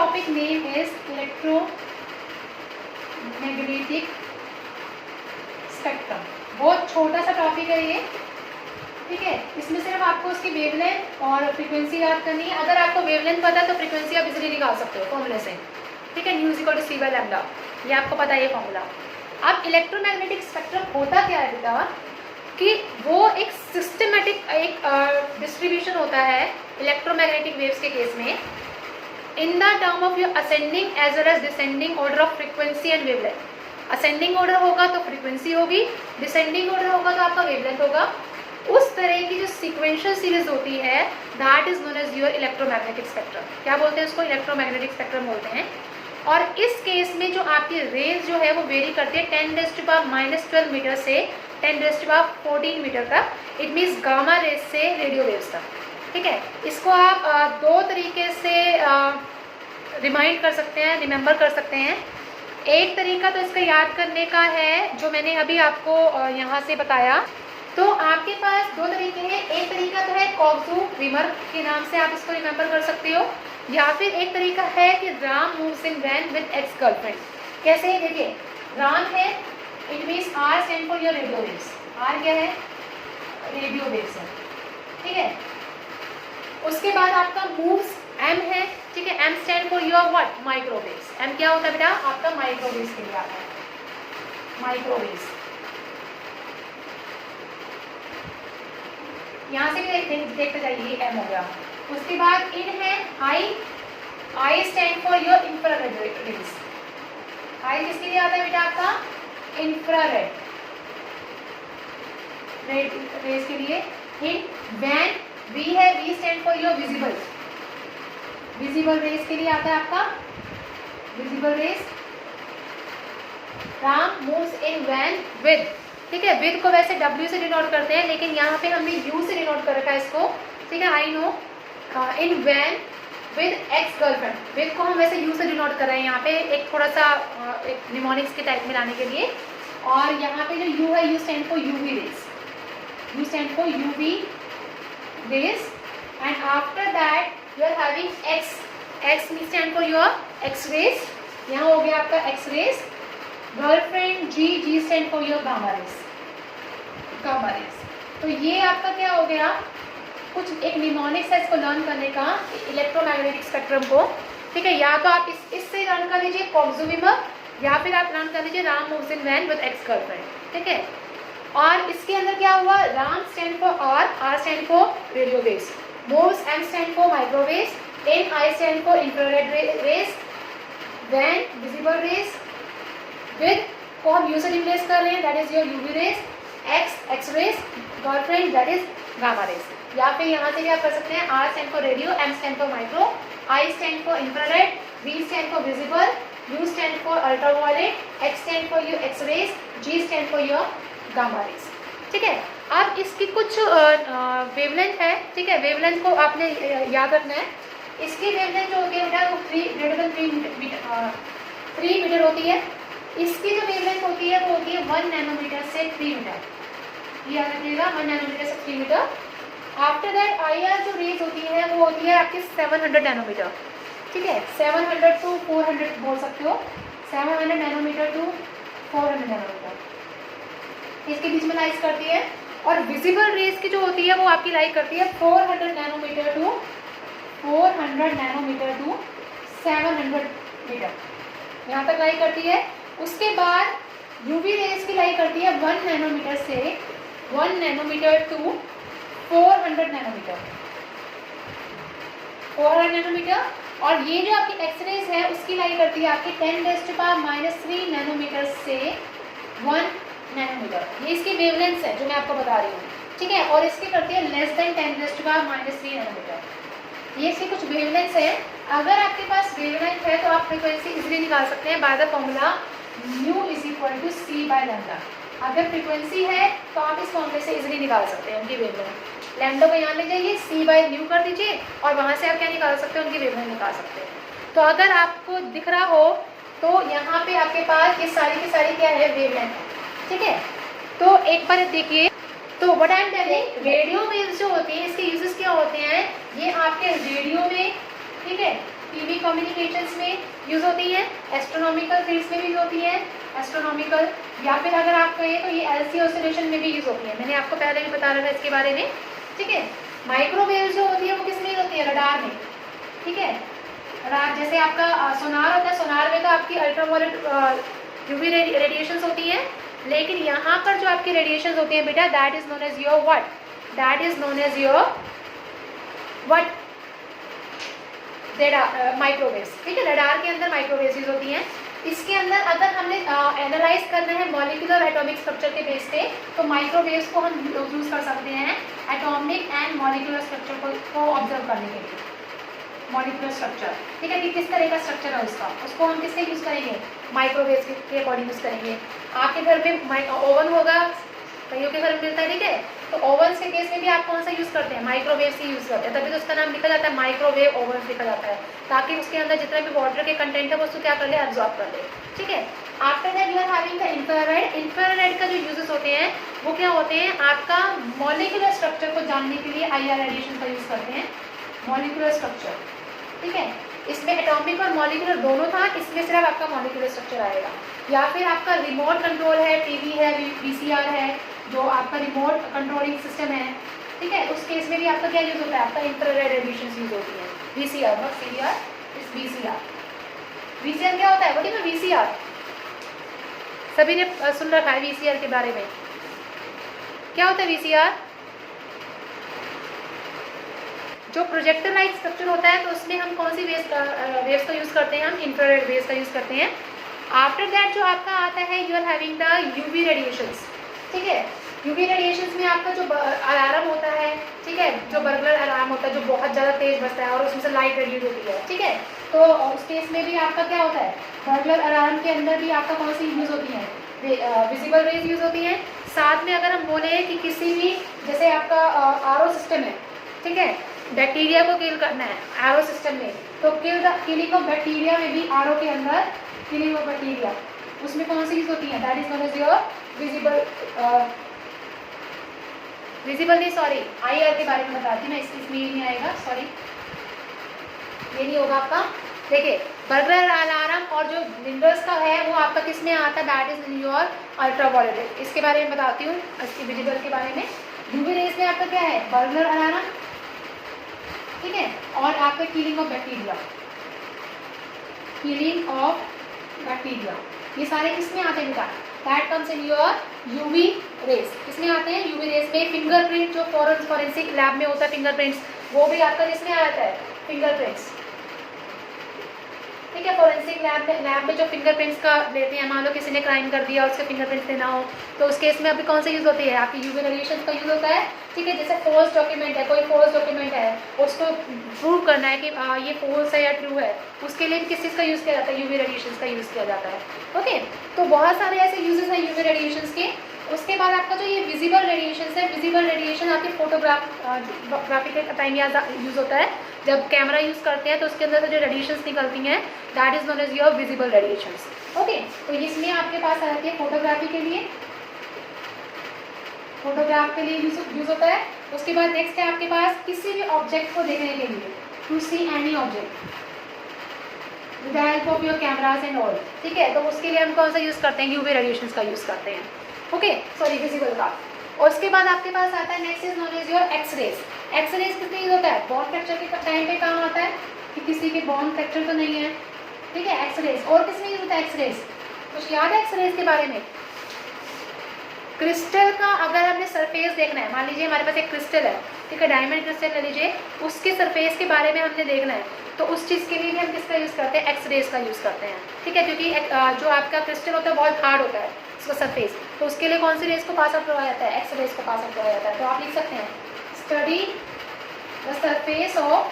Topic name is electromagnetic spectrum. बहुत छोटा सा टॉपिक है ये, ठीक है। इसमें सिर्फ आपको उसकी वेवलेंथ और फ्रीक्वेंसी याद करनी है। अगर आपको वेवलेंथ पता है तो फ्रीक्वेंसी आप इजीली निकाल सकते हो फॉर्मूले से, ठीक है। Nu equal to c by lambda, ये आपको पता है ये फॉर्मूला। अब इलेक्ट्रोमैग्नेटिक स्पेक्ट्रम होता क्या है बेटा, कि वो एक सिस्टमेटिक एक डिस्ट्रीब्यूशन होता है इलेक्ट्रोमैग्नेटिक वेव्स के केस में in the term of your ascending as well as descending order of frequency and wavelength. Ascending order होगा तो फ्रीक्वेंसी होगी, डिसेंडिंग ऑर्डर होगा तो आपका वेवलेंथ होगा। उस तरह की जो सीक्वेंशियल सीरीज होती है that is known as your electromagnetic spectrum. क्या बोलते हैं उसको? इलेक्ट्रोमैग्नेटिक स्पेक्ट्रम बोलते हैं। और इस केस में जो आपकी रेंज जो है वो वेरी करती है 10⁻⁻12 मीटर से 10⁻14 मीटर तक। इट मीन्स गामा रेज से रेडियो वेव्स तक, ठीक है। इसको आप दो तरीके से रिमाइंड कर सकते हैं, रिमेंबर कर सकते हैं। एक तरीका तो इसका याद करने का है जो मैंने अभी आपको यहाँ से बताया। तो आपके पास दो तरीके हैं। एक तरीका तो है कॉक्सू विमर के नाम से आप इसको रिमेंबर कर सकते हो, या फिर एक तरीका है कि Ram moves in van with ex girlfriend. कैसे? देखिए, राम है, it means R stand for your radio waves. R क्या है? रेडियो वेव्स है, ठीक है। उसके बाद आपका मूव्स एम है, ठीक है। M stand for your what? Microwaves. M क्या होता है बेटा? आपका माइक्रोवेव्स के लिए आता है, माइक्रोवेव्स। यहाँ से भी देखते जाइए, एम हो गया। उसके बाद इन है I, I stand for your infrared rays. I किसके लिए आता है बेटा? आपका इंफ्रारेड रेज के लिए। इन वैन वी है, V stand for your visible, visible rays के लिए आता है आपका visible rays. Ram moves in van with, ठीक है। विद को वैसे W से डिनोट करते हैं, लेकिन यहाँ पे हमने U से डिनोट कर रखा है इसको, ठीक है। I know in van with ex girlfriend. With को हम वैसे U से डिनोट कर रहे हैं यहाँ पे, एक थोड़ा सा एक निमोनिक्स के टाइप में लाने के लिए। और यहाँ पे जो U है, U stand for UV rays, U stand for UV rays. And after that you are having X, X stand for your X rays. यहाँ हो गया आपका X rays. Girlfriend G, G stand for your gamma rays, gamma rays. तो ये आपका क्या हो गया? कुछ एक निमोनिक्स है इसको लर्न करने का, इलेक्ट्रोमैग्नेटिक स्पेक्ट्रम को, ठीक है। या तो आप इससे लर्न कर लीजिए कॉक्सुविमर, या फिर आप लर्न कर लीजिए Ram moves in van with ex girlfriend, ठीक है। और इसके अंदर क्या हुआ? Ram stand for R stand for radio waves, moves M stand for microwaves, in I stand for infrared rays, van visible rays, with को हम यू से रिप्लेस कर रहे हैं that is your UV rays, ex X rays, girlfriend that is gamma rays. या फिर यहाँ से क्या कर सकते हैं? Are stand for radio, M stand for micro, I stand for infrared, V stand for visible, U stand for ultraviolet, X stand for your X rays, G stand for your gamma rays, ठीक है। अब इसकी कुछ wavelength है, ठीक है। Wavelength को आपने याद रखना है। इसकी वेवलेंथ जो होती है बेटा वो 3 मीटर होती है। इसकी जो वेवलेंथ होती है वो होती है 1 नैनोमीटर से 3 मीटर, ये याद रखिएगा, 1 नैनोमीटर से 3 मीटर। आफ्टर दैट IR जो रेज होती है वो होती है आपकी 700 नैनोमीटर, ठीक है। 700 टू 400 बोल सकते हो, 700 नैनोमीटर टू 400 नैनोमीटर इसके बीच में लाइज करती है। और विजिबल रेज की जो होती है वो आपकी लाइज करती है 400 नैनोमीटर टू 700 मीटर, यहाँ तक लाई करती है। उसके बाद यूवी रेज की लाई करती है 1 नैनोमीटर से 1 नैनोमीटर टू 400 नैनोमीटर, 400 नैनोमीटर। और ये जो आपकी एक्स रेज है उसकी लाई करती है आपकी 10⁻³ नैनोमीटर से 1 नैनोमीटर। ये इसकी वेवलेंथ है जो मैं आपको बता रही हूँ, ठीक है। और इसकी करती है लेस देन 10⁻³ नैनोमीटर। ये इसकी कुछ वेवलेंथ है। अगर आपके पास वेवलेंथ है तो आप फ्रीक्वेंसी इजीली निकाल सकते हैं by the formula mu is equal to c by lambda. अगर फ्रीक्वेंसी है तो आप इस फॉर्मूले से इजीली निकाल सकते हैं उनकी वेवलेंथ। लैम्डा को यहाँ ले जाइए, सी बाय म्यू कर दीजिए और वहाँ से आप क्या निकाल सकते हैं? उनकी वेवलेंथ निकाल सकते हैं। तो अगर आपको दिख रहा हो तो यहाँ पे आपके पास ये सारी की सारी क्या है? वेवलेंथ, ठीक है। तो एक बार देखिए, तो what I am telling, radio waves जो होती हैं इसके यूजेस क्या होते हैं? ये आपके रेडियो में, ठीक है, टीवी कम्युनिकेशंस में यूज़ होती हैं, एस्ट्रोनॉमिकल फील्ड्स में भी यूज़ होती हैं, एस्ट्रोनॉमिकल, या फिर अगर आप कहें तो ये एलसी ऑसिलेशन में भी यूज़ होती है। मैंने आपको पहले भी बता रखा है इसके बारे में, ठीक है। माइक्रोवेव जो होती है वो किस में होती है, रडार में, ठीक है। रडार जैसे आपका सोनार होता है, सोनार में तो आपकी अल्ट्रावायलेट यूवी रेडिएशंस होती हैं, लेकिन यहाँ पर जो आपकी रेडिएशंस होती हैं बेटा, that is known as your what, that is known as your what, microwaves, ठीक है। रडार के अंदर माइक्रोवेव्स यूज होती हैं। इसके अंदर अगर हमने एनालाइज करना है मॉलिक्यूलर एटॉमिक स्ट्रक्चर के बेस पे, तो माइक्रोवेव्स को हम यूज कर सकते हैं एटॉमिक एंड मॉलिक्यूलर स्ट्रक्चर को ऑब्जर्व करने के लिए। मॉलिक्यूलर स्ट्रक्चर, ठीक है, कि किस तरह का स्ट्रक्चर है उसका, उसको हम किससे यूज़ करेंगे, माइक्रोवेव्स के अकॉर्डिंग यूज़ करेंगे। आपके घर में ओवन होगा, कईयों के घर में मिलता है, ठीक है, तो ओवन के केस में भी आप कौन सा यूज़ करते हैं, माइक्रोवेव से यूज़ करते हैं, तभी तो उसका नाम लिखा जाता है माइक्रोवेव ओवन लिखा जाता है, ताकि उसके अंदर जितना भी वाटर के कंटेंट है वो उसको क्या कर ले, एब्जॉर्ब कर ले, ठीक है। After that you are having the infrared. Infrared का जो यूजेस होते हैं वो क्या होते हैं, आपका मॉलिक्यूलर स्ट्रक्चर को जानने के लिए IR रेडिएशन का यूज़ करते हैं, मॉलिक्यूलर स्ट्रक्चर, ठीक है। इसमें एटॉमिक और मॉलिक्यूलर दोनों था, इसमें सिर्फ आपका मॉलिक्यूलर स्ट्रक्चर आएगा। या फिर आपका रिमोट कंट्रोल है, टीवी है, VCR है, जो आपका रिमोट कंट्रोलिंग सिस्टम है, ठीक है, उस केस में भी आपका क्या यूज होता है, आपका इंफ्रारेड रेडिएशन यूज होती है। VCR not CR, it's VCR। VCR क्या होता है, बोलिए ना, VCR सभी ने सुन रखा है VCR के बारे में। क्या होता है VCR? जो प्रोजेक्टर लाइट स्ट्रक्चर होता है, तो उसमें हम कौन सी वेव्स का यूज़ करते हैं, हम इंफ्रारेड वेव्स का यूज़ करते हैं। आफ्टर दैट जो आपका आता है, you are having the UV radiations, ठीक है। यूवी रेडिएशंस में आपका जो अलार्म होता है, ठीक है, जो बर्गलर अलार्म होता है, जो बहुत ज़्यादा तेज बजता है और उसमें से लाइट रेडिएट होती है, ठीक है, तो उस केस में भी आपका क्या होता है, बर्गलर अलार्म के अंदर भी आपका कौन सी यूज़ होती है, विजिबल रेज यूज़ होती हैं। साथ में अगर हम बोले कि किसी भी, जैसे आपका RO सिस्टम है, ठीक है, बैक्टीरिया को किल करना है RO सिस्टम में, तो किलिंग ऑफ बैक्टीरिया में भी RO के अंदर किलिंग ऑफ बैक्टीरिया, उसमें कौन सी यूज होती है, that is known as your visible नहीं, सॉरी, IR के बारे में बताती हूँ मैं, इसमें ये नहीं आएगा, सॉरी, ये नहीं होगा आपका। देखिए, बर्गलर अलार्म और जो विंडोज का है वो आपका किस में आता है, that is in your ultraviolet. इसके बारे में बताती हूँ, इसकी विजिबल के बारे में। यूवी रेज में आपका क्या है, बर्गलर अलार्म, ठीक है, और आपका killing of bacteria, killing of bacteria, ये सारे किसमें आते हैं बेटा, that comes in your UV raise. किसमें आते हैं, यूवी रेज में। फिंगरप्रिंट जो फॉरेंसिक लैब में होता है, फिंगरप्रिंट्स, वो भी आपका किसमें आता है, फिंगरप्रिंट्स, ठीक है। फॉरेंसिक लैब में जो फिंगरप्रिंट्स का लेते हैं, मान लो किसी ने क्राइम कर दिया और उसके फिंगरप्रिंट्स देना हो, तो उस केस में अभी कौन सा यूज़ होती है, आपकी यूवी रेडिएशन का यूज़ होता है, ठीक है। जैसे फॉल्स डॉक्यूमेंट है, कोई फॉल्स डॉक्यूमेंट है, उसको प्रूव करना है कि ये फॉल्स है या ट्रू है, उसके लिए किस चीज़ का यूज़ किया जाता है, यूवी रेडिएशन का यूज़ किया जाता है, ओके। तो बहुत सारे ऐसे यूजेस हैं यूवी रेडिएशन के। उसके बाद आपका जो ये विजिबल रेडिएशन है, विजिबल रेडिएशन आपके फोटोग्राफी के टाइम यूज़ होता है, जब कैमरा यूज़ करते हैं तो उसके अंदर से जो रेडिएशंस निकलती हैं, that is known as your visible radiations, okay. तो इसमें आपके पास आती है फोटोग्राफी के लिए, फोटोग्राफ के लिए यूज होता है। उसके बाद नेक्स्ट है आपके पास किसी भी ऑब्जेक्ट को देखने के लिए, to see any object with the help of your cameras and all, ठीक है, तो उसके लिए हम कौन सा यूज़ करते हैं, यूवी रेडिएशंस का यूज़ करते हैं, ओके, सॉरी, विजिबल का। और उसके बाद आपके पास आता है next is known as your X rays. X rays किसमें यूज होता है, बोन फ्रैक्चर के टाइम पे काम आता है कि किसी के बोन फ्रैक्चर तो नहीं है, ठीक है, एक्सरेज। और किसमें यूज होता है एक्सरेज, कुछ याद है एक्सरेज के बारे में? क्रिस्टल का अगर हमने सरफेस देखना है, मान लीजिए हमारे पास एक क्रिस्टल है, ठीक है, डायमंड क्रिस्टल ले लीजिए, उसके सरफेस के बारे में हमने देखना है, तो उस चीज़ के लिए भी हम किसका यूज़ करते हैं, एक्सरेज का यूज़ करते हैं, ठीक है, क्योंकि जो आपका क्रिस्टल होता है बहुत हार्ड होता है उसका सरफेस, तो उसके लिए कौन सी रेज को पास आउट करवाया जाता है, एक्सरेज को पास आउट करवाया जाता है। तो आप लिख सकते हैं study the surface of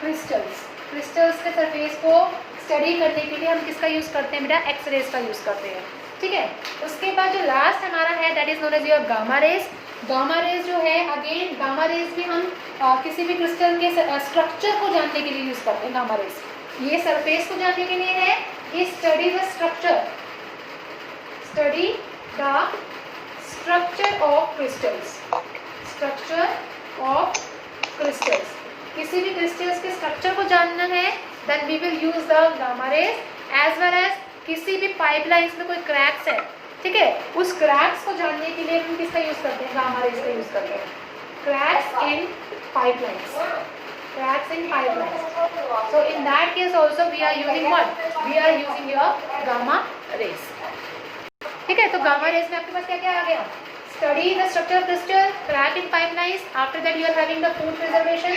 crystals. Crystals के सरफेस को स्टडी करने के लिए हम किसका यूज़ करते हैं बेटा, एक्सरेज का यूज़ करते हैं, ठीक है। उसके बाद जो लास्ट हमारा है that is known as your gamma rays. Gamma rays जो है, अगेन गामा रेज भी हम किसी भी क्रिस्टल के स्ट्रक्चर को जानने के लिए यूज़ करते हैं। गामा रेज ये सरफेस को जानने के लिए है, ये study the structure of crystals, structure of crystals, किसी भी क्रिस्टल्स के स्ट्रक्चर को जानना है then we will use the gamma rays, as well as किसी भी पाइपलाइंस में कोई क्रैक्स है, ठीक है, उस क्रैक्स को जानने के लिए हम किसका यूज करते हैं, गामा रेज का यूज करते हैं, cracks in pipelines, cracks in pipelines. So in that case also we are using what? We are using your gamma rays. ठीक है, तो गामा रेज में आपके पास क्या क्या आ गया? Study the structure of crystal, crack in pipelines, after that you are having the food preservation,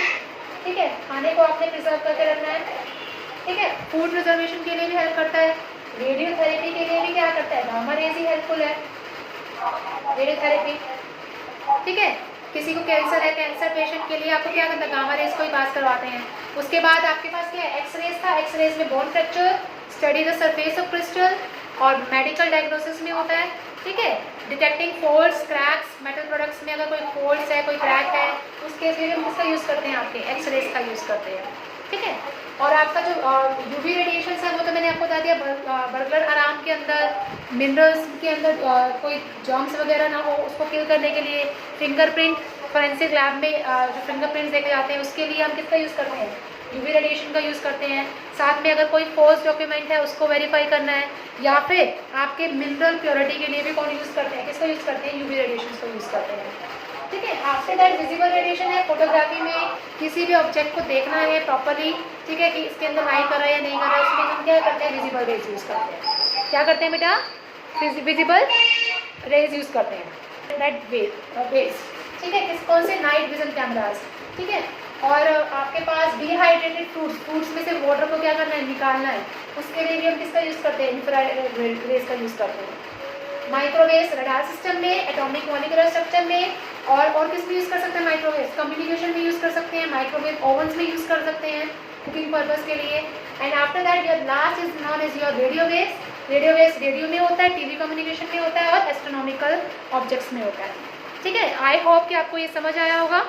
ठीक है, खाने को आपने प्रिजर्व करके रखना है, ठीक है, फूड प्रिजर्वेशन के लिए भी हेल्प करता है, रेडियोथेरेपी के लिए भी क्या करता है, गामा रेज ही हेल्पफुल है, रेडियोथेरेपी, ठीक है, किसी को कैंसर है, कैंसर पेशेंट के लिए आपको क्या करना है, गामा रेज को ही पास करवाते हैं। उसके बाद आपके पास क्या है, एक्सरेज था, एक्सरेज में bone fracture, study the surface of crystal, और मेडिकल डायग्नोसिस में होता है, ठीक है, detecting faults, cracks, metal products में अगर कोई फॉल्ट्स है, कोई क्रैक है, उस केस में हम किसका यूज़ करते हैं, आपके एक्सरेज का यूज़ करते हैं, ठीक है। और आपका जो यूवी रेडिएशन है वो तो मैंने आपको बता दिया, बर्गलर अलार्म के अंदर, मिनरल्स के अंदर कोई जर्म्स वगैरह ना हो उसको किल करने के लिए, फिंगरप्रिंट फॉरेंसिक लैब में जो फिंगरप्रिंट्स देखे जाते हैं उसके लिए हम किसका यूज़ करते हैं, यूवी रेडिएशन का यूज़ करते हैं। साथ में अगर कोई फॉल्स डॉक्यूमेंट है उसको वेरीफाई करना है, या फिर आपके मिनरल प्योरिटी के लिए भी कौन यूज़ करते हैं, किसको यूज़ करते हैं, यूवी रेडिएशन को यूज़ करते हैं, ठीक है। आफ्टर दैट विजिबल रेडिएशन है, फोटोग्राफी में किसी भी ऑब्जेक्ट को देखना है प्रॉपरली, ठीक है, कि इसके अंदर लाइट कर रहा है या नहीं कर रहा है, उसमें हम क्या करते हैं, विजिबल रेज यूज़ करते हैं, क्या करते हैं बेटा, विजिबल रेज यूज़ करते हैं, दैट वेज, ठीक है, कौन से, नाइट विजन कैमराज, ठीक है। और आपके पास डिहाइड्रेटेड फ्रूट्स में से वाटर को क्या करना है, निकालना है, उसके लिए भी हम किसका यूज़ करते हैं, इंफ्रारेड रेज का यूज़ करते हैं। माइक्रोवेव रडार सिस्टम में, एटॉमिक मॉलिक्यूलर स्ट्रक्चर में, और किस में यूज़ कर सकते हैं, माइक्रोवेव कम्युनिकेशन में यूज़ कर सकते हैं, माइक्रोवेव ओवन्स में यूज़ कर सकते हैं कुकिंग पर्पस के लिए। And after that your last is none is your radio waves, radio waves radio में होता है, टीवी कम्युनिकेशन में होता है, और एस्ट्रोनॉमिकल ऑब्जेक्ट्स में होता है, ठीक है। आई होप कि आपको ये समझ आया होगा।